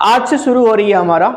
आज से शुरू हो रही है हमारा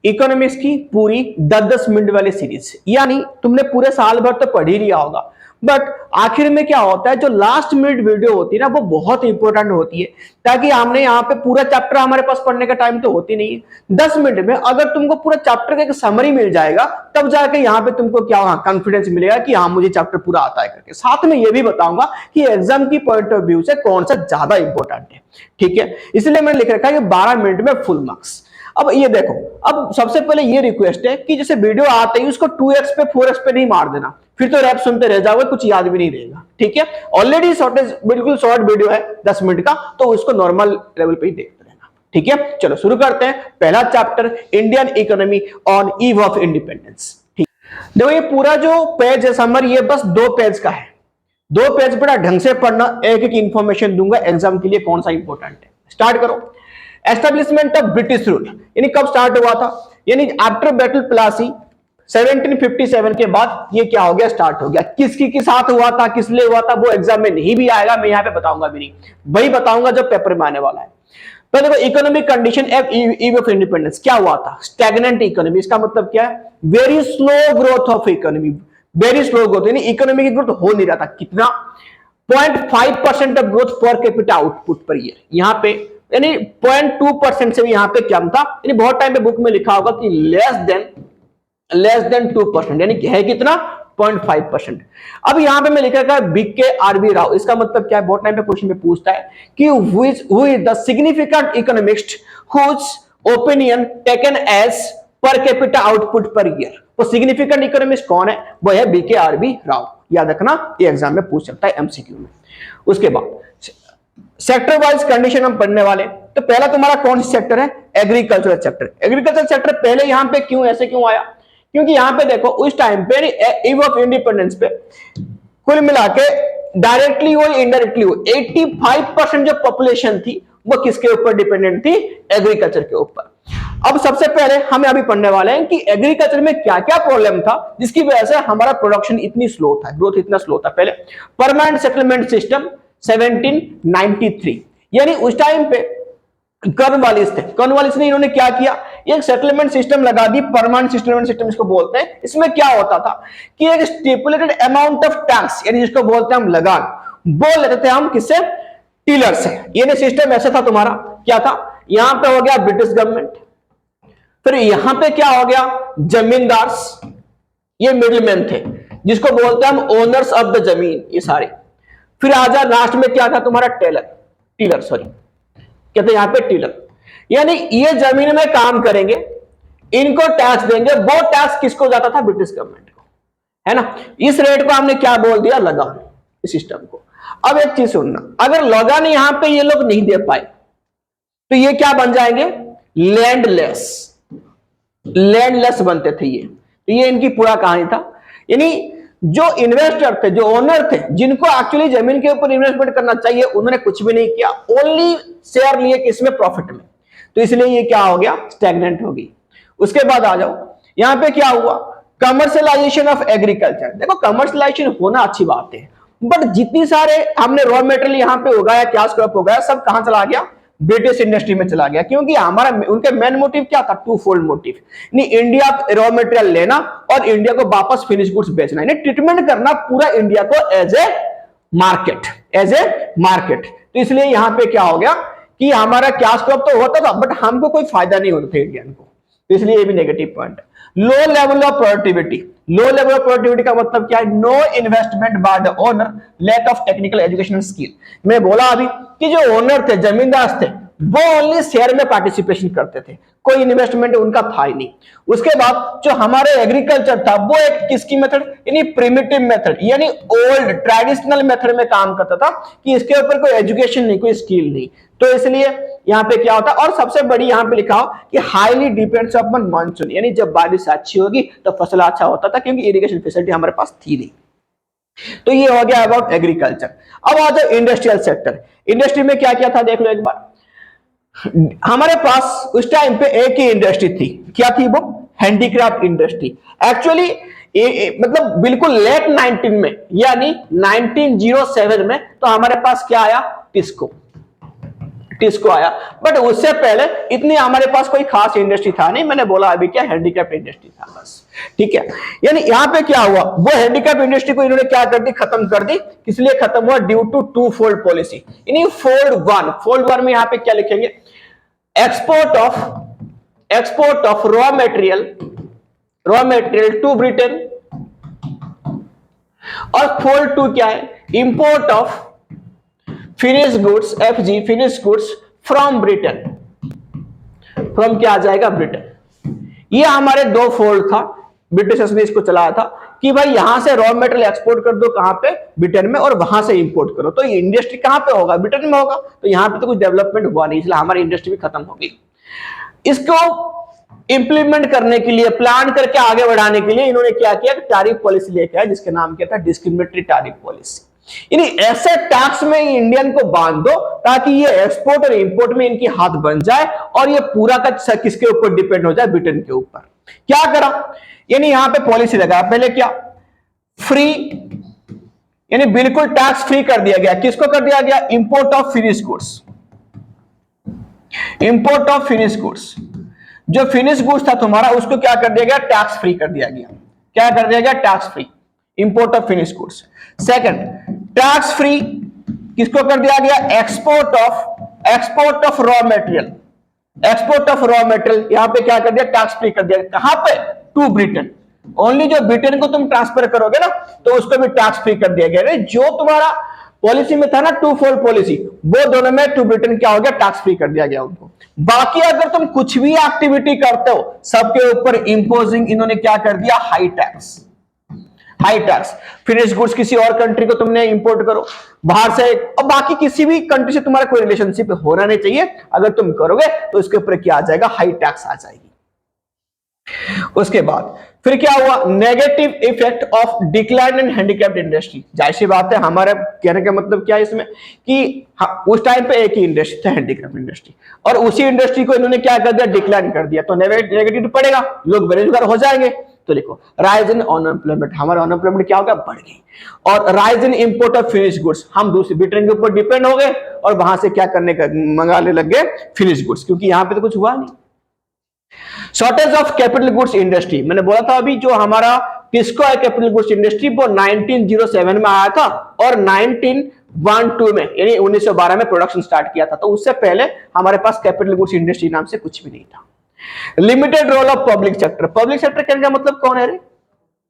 इकोनॉमिक्स की पूरी 10-10 मिनट वाली सीरीज। यानी तुमने पूरे साल भर तो पढ़ ही लिया होगा, बट आखिर में क्या होता है, जो लास्ट मिनट वीडियो होती है ना, वो बहुत इंपॉर्टेंट होती है। ताकि हमने यहाँ पे पूरा चैप्टर, हमारे पास पढ़ने का टाइम तो होती नहीं है, 10 मिनट में अगर तुमको पूरा चैप्टर का एक समरी मिल जाएगा, तब जाके यहाँ पे तुमको क्या कॉन्फिडेंस मिलेगा कि हाँ मुझे चैप्टर पूरा आता है करके। साथ में ये भी बताऊंगा कि एग्जाम की पॉइंट ऑफ व्यू से कौन सा ज्यादा इंपॉर्टेंट है, ठीक है। इसलिए मैंने लिख रखा है कि 12 मिनट में फुल मार्क्स। अब ये देखो, अब सबसे पहले ये रिक्वेस्ट है कि जैसे वीडियो आते ही उसको 2x पे 4x पे नहीं मार देना, फिर तो रैप सुनते रह जाओगे, कुछ याद भी नहीं रहेगा, ठीक है। ऑलरेडी शॉर्टेज बिल्कुल शॉर्ट वीडियो है 10 मिनट का, तो उसको नॉर्मल लेवल पे ही देखते रहना, ठीक है। चलो शुरू करते हैं। पहला chapter, Indian economy on ewe of independence. ठीक, देखो ये पूरा जो पेज है समर, ये बस 2 पेज का है। 2 पेज बड़ा ढंग से पढ़ना, एक एक इंफॉर्मेशन दूंगा एग्जाम के लिए कौन सा इंपॉर्टेंट है। स्टार्ट करो। एस्टेब्लिशमेंट ऑफ ब्रिटिश रूल, यानी कब स्टार्ट हुआ था, यानी आफ्टर बैटल प्लासी 1757 के बाद ये क्या हो गया, स्टार्ट हो गया। किसकी के साथ हुआ था, किस लिए हुआ था, वो एग्जाम में नहीं भी आएगा, मैं यहाँ पे बताऊंगा भी नहीं, वही बताऊंगा जो पेपर में आने वाला है। तो देखो, economic condition ewe of independence क्या हुआ था, स्टैग्नेंट इकोनॉमी। इसका मतलब क्या है, very slow growth of economy, very slow growth, यानी इकोनॉमी की ग्रोथ हो नहीं रहा था। कितना, 0.5% ऑफ ग्रोथ पर कैपिटा आउटपुट पर ईयर, यहाँ पे यानी 0.2% से भी यहाँ पे कम था। यानी बहुत टाइम पे बुक में लिखा होगा कि लेस देन 2%, यानी है कितना, 0.5%। अब यहाँ पे मैं लिखा है बीके आरबी राव। इसका मतलब क्या है, बहुत टाइम पे क्वेश्चन में पूछता है कि who is the significant economist whose opinion taken as per capita output per year. वो सिग्निफिकेंट इकोनॉमिस्ट कौन है, वो है बीके आरबी राव। याद रखना, ये एग्जाम में पूछ सकता है एमसीक्यू में। उसके बाद सेक्टर वाइज कंडीशन हम पढ़ने वाले। तो पहला तुम्हारा कौन सा सेक्टर है, एग्रीकल्चरल सेक्टर। एग्रीकल्चर सेक्टर पहले यहाँ पे क्यों, ऐसे क्यों आया, क्योंकि यहाँ पे देखो उस टाइम पे ईव ऑफ इंडिपेंडेंस पे कुल मिला के डायरेक्टली हो इनडायरेक्टली हो 85% जो पॉपुलेशन थी वो किसके ऊपर डिपेंडेंट थी, एग्रीकल्चर के ऊपर। अब सबसे पहले हम अभी पढ़ने वाले हैं कि एग्रीकल्चर में क्या क्या प्रॉब्लम था जिसकी वजह से हमारा प्रोडक्शन इतनी स्लो था, ग्रोथ इतना स्लो था। पहले परमानेंट सेटलमेंट सिस्टम 1793, यानी उस टाइम पे कॉर्नवालिस थे। कॉर्नवालिस ने इन्होंने क्या किया, एक सेटलमेंट सिस्टम लगा दी, परमानेंट सेटलमेंट सिस्टम इसको बोलते हैं। इसमें क्या होता था कि एक स्टिपुलेटेड अमाउंट ऑफ टैक्स, यानी जिसको बोलते हैं हम लगान, बोल लेते थे हम किससे, टीलर से। ये सिस्टम ऐसा था तुम्हारा, क्या था, यहां पे हो गया ब्रिटिश गवर्नमेंट, फिर यहां पे क्या हो गया, जमींदार, ये मिडिलमैन थे जिसको बोलते हैं हम ओनर्स ऑफ द जमीन, ये सारे। फिर आजा लास्ट में क्या था तुम्हारा, टीलर सॉरी कहते हैं यहां पे टीलर, यानी ये जमीन में काम करेंगे, इनको टैक्स देंगे। वो टैक्स किसको जाता था, ब्रिटिश गवर्नमेंट को, है ना। इस रेट को हमने क्या बोल दिया, लगान, इस सिस्टम को। अब एक चीज सुनना, अगर लगान यहां पे ये लोग नहीं दे पाए तो ये क्या बन जाएंगे, लैंडलेस बनते थे ये। तो ये इनकी पूरा कहानी था। यानी जो इन्वेस्टर थे, जो ओनर थे, जिनको एक्चुअली जमीन के ऊपर इन्वेस्टमेंट करना चाहिए, उन्होंने कुछ भी नहीं किया, ओनली शेयर लिए किसमें, प्रॉफिट में। तो इसलिए ये क्या हो गया, स्टैग्नेंट हो गई। उसके बाद आ जाओ, यहां पे क्या हुआ, कमर्शियलाइजेशन ऑफ एग्रीकल्चर। देखो कमर्शियलाइजेशन होना अच्छी बात है, बट जितनी सारे हमने रॉ मेटेरियल यहां पे उगाया, कैश क्रॉप उगाया, सब कहां चला गया, ब्रिटिश इंडस्ट्री में चला गया। क्योंकि हमारा उनके मेन मोटिव क्या था, 2-fold motive, India raw material लेना और इंडिया को वापस फिनिश गुड्स बेचना, यानी ट्रीटमेंट करना पूरा इंडिया को एज ए मार्केट। तो इसलिए यहां पे क्या हो गया कि हमारा कैश क्रॉप तो होता था, बट हमको कोई फायदा नहीं होता था इंडियन को। तो इसलिए ये भी नेगेटिव पॉइंट है। Low level of productivity, low level of productivity का मतलब क्या है, no investment by the owner, lack of technical education skill. मैं बोला अभी कि जो ओनर थे, जमींदार थे, वो ओनली शेयर में पार्टिसिपेशन करते थे, कोई इन्वेस्टमेंट उनका था ही नहीं। उसके बाद जो हमारे एग्रीकल्चर था वो एक किसकी मेथड, यानी प्रिमिटिव मेथड, यानी ओल्ड ट्रेडिशनल मेथड में काम करता था, कि इसके ऊपर कोई एजुकेशन नहीं, कोई स्किल नहीं। तो इसलिए यहाँ पे क्या होता है, और सबसे बड़ी यहाँ पे लिखा हो कि हाईली डिपेंड्स अपॉन मानसून, यानी जब बारिश अच्छी होगी तो फसल अच्छा होता था, क्योंकि इरिगेशन फैसिलिटी हमारे पास थी नहीं। तो ये हो गया अबाउट एग्रीकल्चर। अब आ जाओ इंडस्ट्रियल सेक्टर। इंडस्ट्री में क्या क्या था देख लो एक बार। हमारे पास उस टाइम पे एक ही इंडस्ट्री थी, क्या थी वो, हैंडीक्राफ्ट इंडस्ट्री। एक्चुअली मतलब बिल्कुल लेट 19 में, यानी 1907 में तो हमारे पास क्या आया, टिस्को। टिस्को आया, बट उससे पहले इतनी हमारे पास कोई खास इंडस्ट्री था नहीं। मैंने बोला अभी क्या, हैंडीक्राफ्ट इंडस्ट्री था बस, ठीक है। यानी यहां पे क्या हुआ, वो हैंडीक्राफ्ट इंडस्ट्री को इन्होंने क्या कर दी, खत्म कर दी। किस लिए खत्म हुआ, due to two fold policy. यानी फोल्ड वन में यहां पे क्या लिखेंगे, export of raw material to Britain, और फोल्ड टू क्या है, import of finish goods, FG finish goods from Britain, from क्या आ जाएगा, ब्रिटेन। ये हमारे दो फोल्ड था, ब्रिटिशर्स ने इसको चलाया था कि भाई यहां से रॉ मटेरियल एक्सपोर्ट कर दो कहां पे, ब्रिटेन में, और वहां से इंपोर्ट करो। तो ये इंडस्ट्री कहां पे होगा, ब्रिटेन में होगा। तो यहां पे तो कुछ डेवलपमेंट हुआ नहीं, इसलिए हमारी इंडस्ट्री भी खत्म होगी। इसको इंप्लीमेंट करने के लिए, प्लान करके आगे बढ़ाने के लिए इन्होंने क्या किया, टैरिफ पॉलिसी लेके आया, जिसके नाम क्या था, डिस्क्रिमिनेटरी टैरिफ पॉलिसी। यानी ऐसे टैक्स में इंडियन को बांध दो ताकि ये एक्सपोर्ट और इंपोर्ट में इनकी हाथ बन जाए, और ये पूरा का किसके ऊपर डिपेंड हो जाए, ब्रिटेन के ऊपर। क्या करा, यानी यहां पे पॉलिसी लगा, पहले क्या, फ्री, यानी बिल्कुल टैक्स फ्री कर दिया गया। किसको कर दिया गया, import of finish goods, import of finish goods. जो फिनिश गुड्स था तुम्हारा, उसको क्या कर दिया गया, टैक्स फ्री कर दिया गया। क्या कर दिया गया, tax free, import of finish goods. Second, tax free किसको कर दिया गया, export of raw material, export of raw material यहां पे क्या कर दिया, टैक्स फ्री कर दिया। कहां पे, टू ब्रिटेन। ओनली जो ब्रिटेन को तुम ट्रांसफर करोगे ना, तो उसको भी टैक्स फ्री कर दिया गया। जो तुम्हारा पॉलिसी में था ना, टू फोल्ड पॉलिसी, वो दोनों में टू ब्रिटेन क्या हो गया, टैक्स फ्री कर दिया गया उनको। बाकी अगर तुम कुछ भी एक्टिविटी करते हो, सबके ऊपर इंपोजिंग इन्होंने क्या कर दिया, हाई टैक्स। फिनिश गुड्स किसी और कंट्री को तुमने इंपोर्ट करो बाहर से, और बाकी किसी भी कंट्री से तुम्हारा कोई रिलेशनशिप होना नहीं चाहिए। अगर तुम करोगे तो इसके ऊपर क्या आ जाएगा, हाई टैक्स आ जाएगी। उसके बाद फिर क्या हुआ, negative effect of decline in handicraft industry. जाहिर सी बात है, हमारे कहने का मतलब क्या है इसमें कि उस टाइम पे एक ही इंडस्ट्री था, हैंडीक्राफ्ट इंडस्ट्री, और उसी इंडस्ट्री को इन्होंने क्या कर दिया, डिक्लाइन कर दिया। तो नेगेटिव पड़ेगा, लोग बेरोजगार हो जाएंगे। तो देखो, राइज इन अनएम्प्लॉयमेंट, हमारा अनएम्प्लॉयमेंट क्या होगा, बढ़ गई। और rise in import of finish goods, हम दूसरी ब्रिटेन के ऊपर डिपेंड हो गए और वहां से क्या करने का, मंगाने लग गए फिनिश गुड्स, क्योंकि यहां पे तो कुछ हुआ नहीं। Shortage of capital goods industry, मैंने बोला था अभी, जो हमारा किसको है कैपिटल गुड्स इंडस्ट्री, वो 1907 में आया था और 1912 में, यानी 1912 में प्रोडक्शन स्टार्ट किया था। तो उससे पहले हमारे पास कैपिटल गुड्स इंडस्ट्री नाम से कुछ भी नहीं था। Limited role of public sector, public sector कहने का मतलब कौन है रे,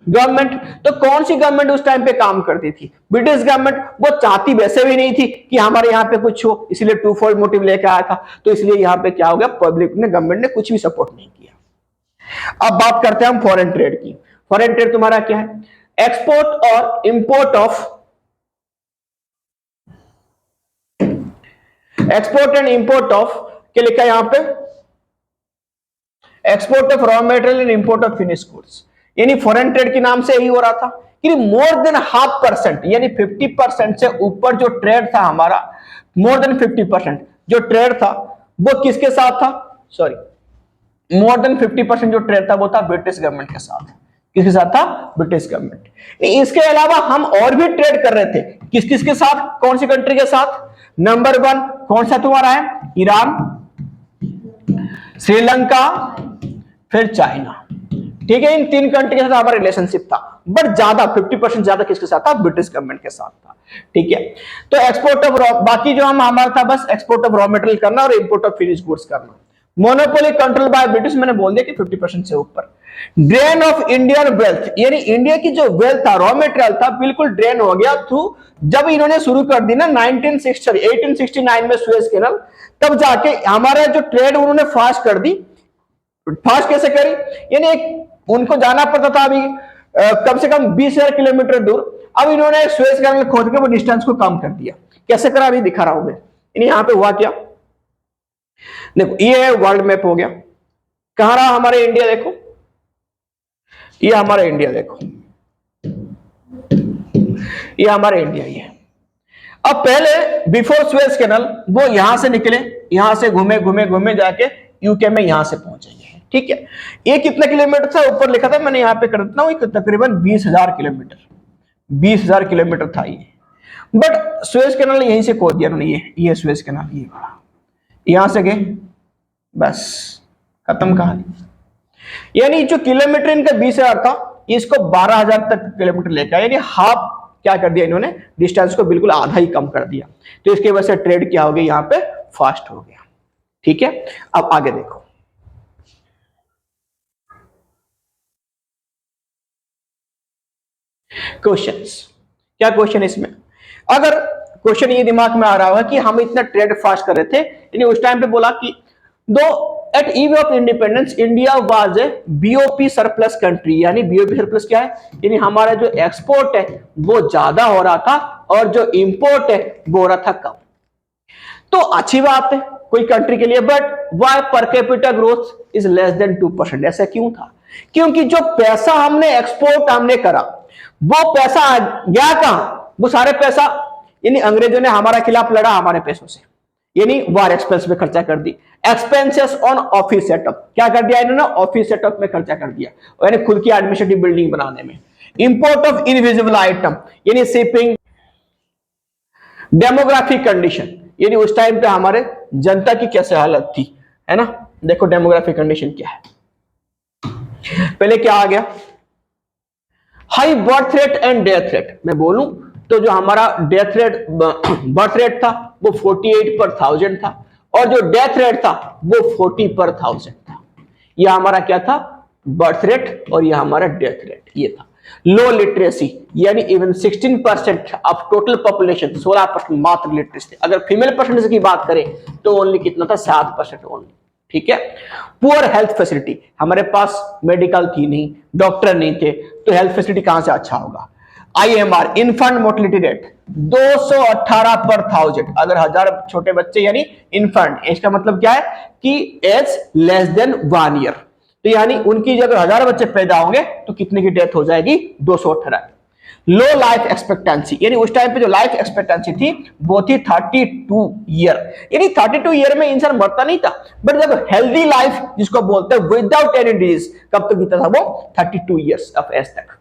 गवर्नमेंट। तो कौन सी गवर्नमेंट उस टाइम पे काम करती थी, ब्रिटिश गवर्नमेंट। वो चाहती वैसे भी नहीं थी कि हमारे यहाँ पे कुछ हो, इसलिए टू फोल्ड मोटिव लेकर आया था। तो इसलिए यहाँ पे क्या हो गया, पब्लिक ने, गवर्नमेंट ने कुछ भी सपोर्ट नहीं किया। अब बात करते हैं हम फॉरेन ट्रेड की। फॉरेन ट्रेड तुम्हारा क्या है, एक्सपोर्ट और import of, export and import of क्या लिखा है यहां पे, export of raw material and import of finish goods. यानी फॉरेन ट्रेड के नाम से यही हो रहा था कि मोर देन 0.5%, यानी 50% से ऊपर जो ट्रेड था हमारा, मोर देन 50% जो ट्रेड था वो किसके साथ था, सॉरी, मोर देन 50% जो ट्रेड था वो था ब्रिटिश गवर्नमेंट के साथ। किसके साथ था, ब्रिटिश गवर्नमेंट। इसके अलावा हम और भी ट्रेड कर रहे थे, किस किस के साथ, कौन सी कंट्री के साथ, नंबर 1 कौन सा तुम्हारा है, ईरान, श्रीलंका, फिर चाइना। ठीक है, इन 3 कंट्री के साथ हमारा रिलेशनशिप था, बट ज्यादा 50% ज्यादा किसके साथ था, ब्रिटिश गवर्नमेंट के साथ था। ठीक है, तो एक्सपोर्ट ऑफ रॉ, बाकी जो हम हमारा था बस एक्सपोर्ट ऑफ रॉ मटेरियल करना और इंपोर्ट ऑफ फिनिश गुड्स करना। मोनोपोली कंट्रोल बाय ब्रिटिश, मैंने बोल दिया कि 50% से ऊपर। ड्रेन ऑफ इंडियन वेल्थ, यानी इंडिया की जो वेल्थ था, रॉ मटेरियल था, बिल्कुल ड्रेन हो गया थ्रू, जब इन्होंने शुरू कर दी ना 1869 में सुएज कैनाल, तब जाके हमारा जो ट्रेड उन्होंने फास्ट कर दी। फास्ट कैसे करी, यानी एक उनको जाना पड़ता था अभी कम से कम 20,000 किलोमीटर दूर, अब इन्होंने सुएज कैनाल खोद के वो डिस्टेंस को कम कर दिया। कैसे करा अभी दिखा रहा हूं मैं। यानी यहां पे हुआ क्या, देखो ये है वर्ल्ड मैप हो गया, कहां रहा हमारे इंडिया, देखो ये हमारा इंडिया, देखो ये हमारा इंडिया ही है। अब पहले बिफोर सुएज कैनाल वो यहां से निकले, यहां से घूमे घूमे घूमे जाके यूके में यहां से पहुंचे। ठीक है, ये कितना किलोमीटर था, ऊपर लिखा था मैंने, यहां पे कर देता हूं, तकरीबन 20,000 किलोमीटर, 20,000 किलोमीटर था ये। बट सुएज कैनाल यहीं से खोद दिया उन्होंने, ये सुएज कैनाल, ये बड़ा यहां से गए, बस खत्म कहानी। यानी जो किलोमीटर इनका 20,000 था, इसको 12,000 तक किलोमीटर लेकर आया, यानी हाफ क्या कर दिया इन्होंने, डिस्टेंस को बिल्कुल आधा ही कम कर दिया। तो इसकी वजह से ट्रेड क्या हो गया, यहां पे फास्ट हो गया। ठीक है, अब आगे देखो। क्वेश्चंस, क्या क्वेश्चन इसमें, अगर क्वेश्चन ये दिमाग में आ रहा होगा कि हम इतना ट्रेड फास्ट कर रहे थे, यानी उस टाइम पे बोला कि दो at eve of independence India was a BOP surplus country, यानी बीओपी सरप्लस क्या है, यानी हमारा जो एक्सपोर्ट है वो ज्यादा हो रहा था और जो इंपोर्ट है वो हो रहा था कम। तो अच्छी बात है कोई कंट्री के लिए, but why per capita growth is less than 2%। ऐसा क्यों था, क्योंकि जो पैसा हमने एक्सपोर्ट हमने करा वो पैसा गया कहां, वो सारे पैसा, यानी अंग्रेजों ने हमारे खिलाफ लड़ा हमारे पैसों से, यानी वार एक्सपेंस में खर्चा कर दी। एक्सपेंसेस ऑन ऑफिस सेटअप, क्या कर दिया इन्होंने, ऑफिस सेटअप में खर्चा कर दिया, यानी खुद की एडमिनिस्ट्रेटिव बिल्डिंग बनाने में। इंपोर्ट ऑफ इनविजिबल आइटम, यानी शिपिंग। डेमोग्राफिक कंडीशन, यानी उस टाइम पे हमारे जनता की कैसे हालत थी, है ना। देखो डेमोग्राफिक कंडीशन क्या है, पहले क्या आ गया, high birth rate and death rate. मैं बोलूं तो जो हमारा डेथ रेट, बर्थ रेट था वो 48/1000 था, और जो डेथ रेट था वो 40/1000 था। यह हमारा क्या था, बर्थ रेट, और यह हमारा डेथ रेट ये था। लो लिटरेसी, यानी इवन 16% ऑफ टोटल पॉपुलेशन, 16% मात्र लिटरेसी। अगर फीमेल परसेंटेज की बात करें तो ओनली कितना था, 7% ओनली। ठीक है। पुअर हेल्थ फैसिलिटी, हमारे पास मेडिकल थी नहीं, डॉक्टर नहीं थे, तो हेल्थ फैसिलिटी कहां से अच्छा होगा। IMR, infant mortality rate 218/1000। अगर 1000 छोटे बच्चे, यानी इन्फेंट, इसका मतलब क्या है कि एज लेस देन 1 ईयर, तो यानी उनकी अगर 1000 बच्चे पैदा होंगे तो कितने की डेथ हो जाएगी, 218। लो लाइफ एक्सपेक्टेंसी, यानी उस टाइम पे जो लाइफ एक्सपेक्टेंसी थी वो थी 32 ईयर, यानी 32 ईयर में इंसान मरता नहीं था, बट जब हेल्दी लाइफ जिसको बोलते हैं विदाउट एनी डिजीज, कब तक जीता था वो, 32 ईयर्स ऑफ एज तक।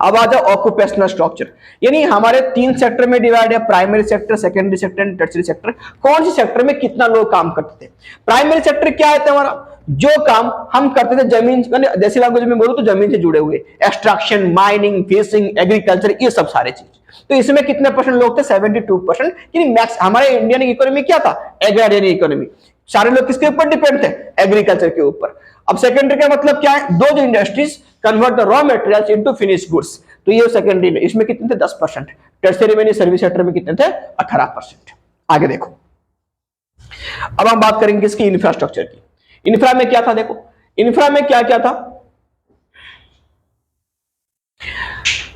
अब आ जाओ ऑक्यूपेशनल स्ट्रक्चर, यानी हमारे 3 सेक्टर में डिवाइड है, primary sector, secondary sector and tertiary sector. कौन सी सेक्टर में कितना लोग काम करते थे। प्राइमरी सेक्टर क्या है हमारा, जो काम हम करते थे जमीन, जैसी लैंग्वेज में बोलूं तो जमीन से जुड़े हुए, एक्सट्रैक्शन, माइनिंग, फिशिंग, एग्रीकल्चर, ये सब सारे चीज। तो इसमें कितने परसेंट लोग थे, 72%। यानी मैक्स हमारे इंडियन इकोनॉमी क्या था, एग्रेरियन इकोनॉमी, सारे लोग किसके ऊपर डिपेंड थे, एग्रीकल्चर के ऊपर। अब सेकेंडरी का मतलब क्या है, दो industries convert the raw materials into finished goods, तो ये सेकेंडरी में, इसमें कितने थे, 10%। टर्शियरी में, सर्विस सेक्टर में कितने थे, 18%। आगे देखो, अब हम बात करेंगे इसकी इंफ्रास्ट्रक्चर की। इंफ्रा में क्या था, देखो इंफ्रा में क्या क्या था।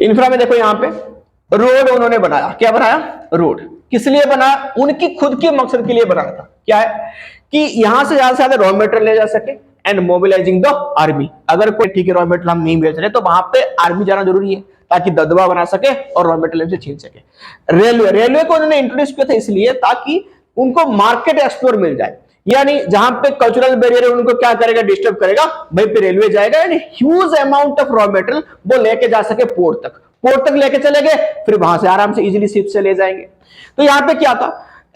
इंफ्रा में देखो यहां पे रोड उन्होंने बनाया, क्या बनाया, रोड। किस लिए बनाया, उनकी खुद के मकसद के लिए बनाया था। क्या है कि यहां से ज्यादा रॉ मटेरियल ले जा सके एंड मोबिलाइजिंग द आर्मी। अगर कोई ठीक है रॉ मटेरियल हम नहीं बेच रहे तो वहां पे आर्मी जाना जरूरी है ताकि दबदबा बना सके और रॉ मटेरियल से छीन सके। रेलवे को उन्होंने इंट्रोड्यूस किया था इसलिए ताकि उनको मार्केट एक्सप्लोर मिल जाए, यानी जहां पे कल्चरल बैरियर है उनको क्या करेगा, डिस्टर्ब करेगा, वहीं पे रेलवे जाएगा, यानी huge amount of raw material वो लेके जा सके पोर्ट तक लेके चले गए, फिर वहां से आराम से इजीली शिप से ले जाएंगे। तो यहाँ पे क्या था,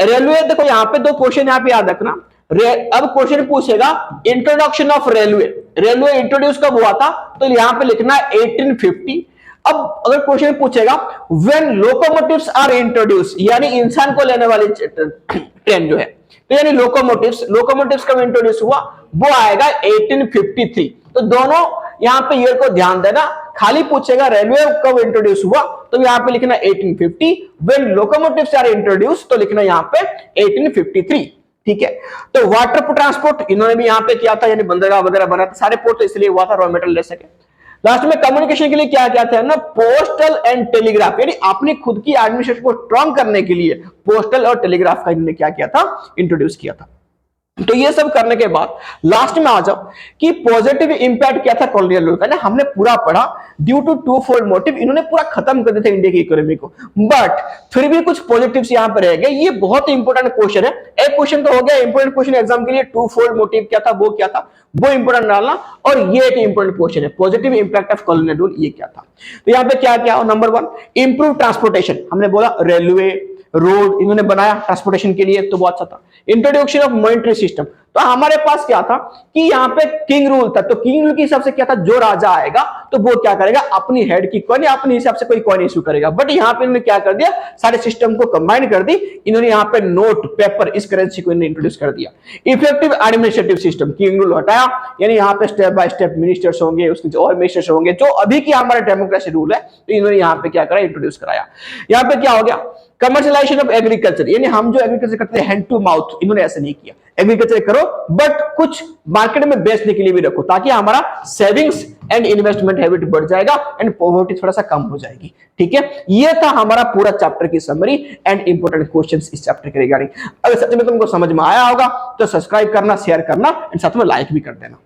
रेलवे, देखो यहाँ पे 2 क्वेश्चन यहाँ पे याद रखना। अब क्वेश्चन पूछेगा इंट्रोडक्शन ऑफ रेलवे इंट्रोड्यूस कब हुआ था, तो यहाँ पे लिखना 1850। अब अगर क्वेश्चन पूछेगा व्हेन लोकोमोटिव्स आर इंट्रोड्यूस, यानी इंसान को लेने वाली ट्रेन जो है, तो यानी लोकोमोटिव्स कब इंट्रोड्यूस हुआ, वो आएगा 1853। तो दोनों यहाँ पे ईयर को ध्यान देना, खाली पूछेगा रेलवे कब इंट्रोड्यूस हुआ तो यहाँ पे लिखना 1850, व्हेन लोकोमोटिव्स आर इंट्रोड्यूस तो लिखना यहाँ पे 1853। ठीक है। तो वाटर ट्रांसपोर्ट इन्होंने भी यहाँ पे किया था, यानी बंदरगाह वगैरह बना था, सारे पोर्ट तो इसलिए हुआ था रॉ मटेरियल ले सके। लास्ट में कम्युनिकेशन के लिए क्या क्या था ना, पोस्टल एंड टेलीग्राफ, यानी अपनी खुद की एडमिनिस्ट्रेशन को स्ट्रॉन्ग करने के लिए पोस्टल और टेलीग्राफ का इन्होंने क्या किया था, इंट्रोड्यूस किया था। तो ये सब करने के बाद लास्ट में आ जाओ कि पॉजिटिव इंपैक्ट क्या था कॉलोनियल रूल का ना, हमने पूरा पढ़ा। ड्यू टू 2-fold मोटिव इन्होंने पूरा खत्म कर दिया था इंडिया की इकोनॉमी को, बट फिर भी कुछ पॉजिटिव्स यहां पर रह गए। ये बहुत इंपॉर्टेंट क्वेश्चन है, एक क्वेश्चन तो हो गया इंपॉर्टेंट क्वेश्चन एग्जाम के लिए, 2-fold मोटिव क्या था, वो क्या था, वो इंपॉर्टेंट डालना। और ये एक इंपॉर्टेंट क्वेश्चन है, positive impact of colonial rule ये क्या था। तो यहाँ पे क्या क्या, नंबर 1 इंप्रूव ट्रांसपोर्टेशन, हमने बोला रेलवे, रोड इन्होंने बनाया ट्रांसपोर्टेशन के लिए, तो बहुत अच्छा था। इंट्रोडक्शन ऑफ मॉनेटरी सिस्टम, तो हमारे पास क्या था कि यहाँ पे किंग रूल था, तो किंग रूल के हिसाब से क्या था, जो राजा आएगा तो वो क्या करेगा, अपनी हेड की कॉइन या अपने हिसाब से कोई कॉइन इशू करेगा। बट यहाँ पे इन्होंने क्या कर दिया, सारे सिस्टम को कंबाइन कर दी, इन्होंने यहाँ पे नोट पेपर इस करेंसी को इंट्रोड्यूस कर दिया। Effective administrative system, king rule हटाया, यानी यहाँ पे स्टेप बाय स्टेप मिनिस्टर्स होंगे, उसके और मिनिस्टर्स होंगे, जो अभी की हमारा डेमोक्रेसी रूल है, तो इन्होंने यहाँ पे क्या करा, इंट्रोड्यूस कराया। यहाँ पे क्या हो गया, कमर्शियलाइजेशन ऑफ एग्रीकल्चर, यानी हम जो एग्रीकल्चर करते हैं हैंड टू माउथ, इन्होंने ऐसा नहीं किया। एग्रीकल्चर करो बट कुछ मार्केट में बेचने के लिए भी रखो, ताकि हमारा सेविंग्स एंड इन्वेस्टमेंट हैबिट बढ़ जाएगा एंड पॉवर्टी थोड़ा सा कम हो जाएगी। ठीक है, ये था हमारा पूरा चैप्टर की समरी एंड इंपॉर्टेंट क्वेश्चंस इस चैप्टर के रिगार्डिंग। अगर सच में तुमको समझ में आया होगा तो सब्सक्राइब करना, शेयर करना एंड साथ में लाइक भी कर देना।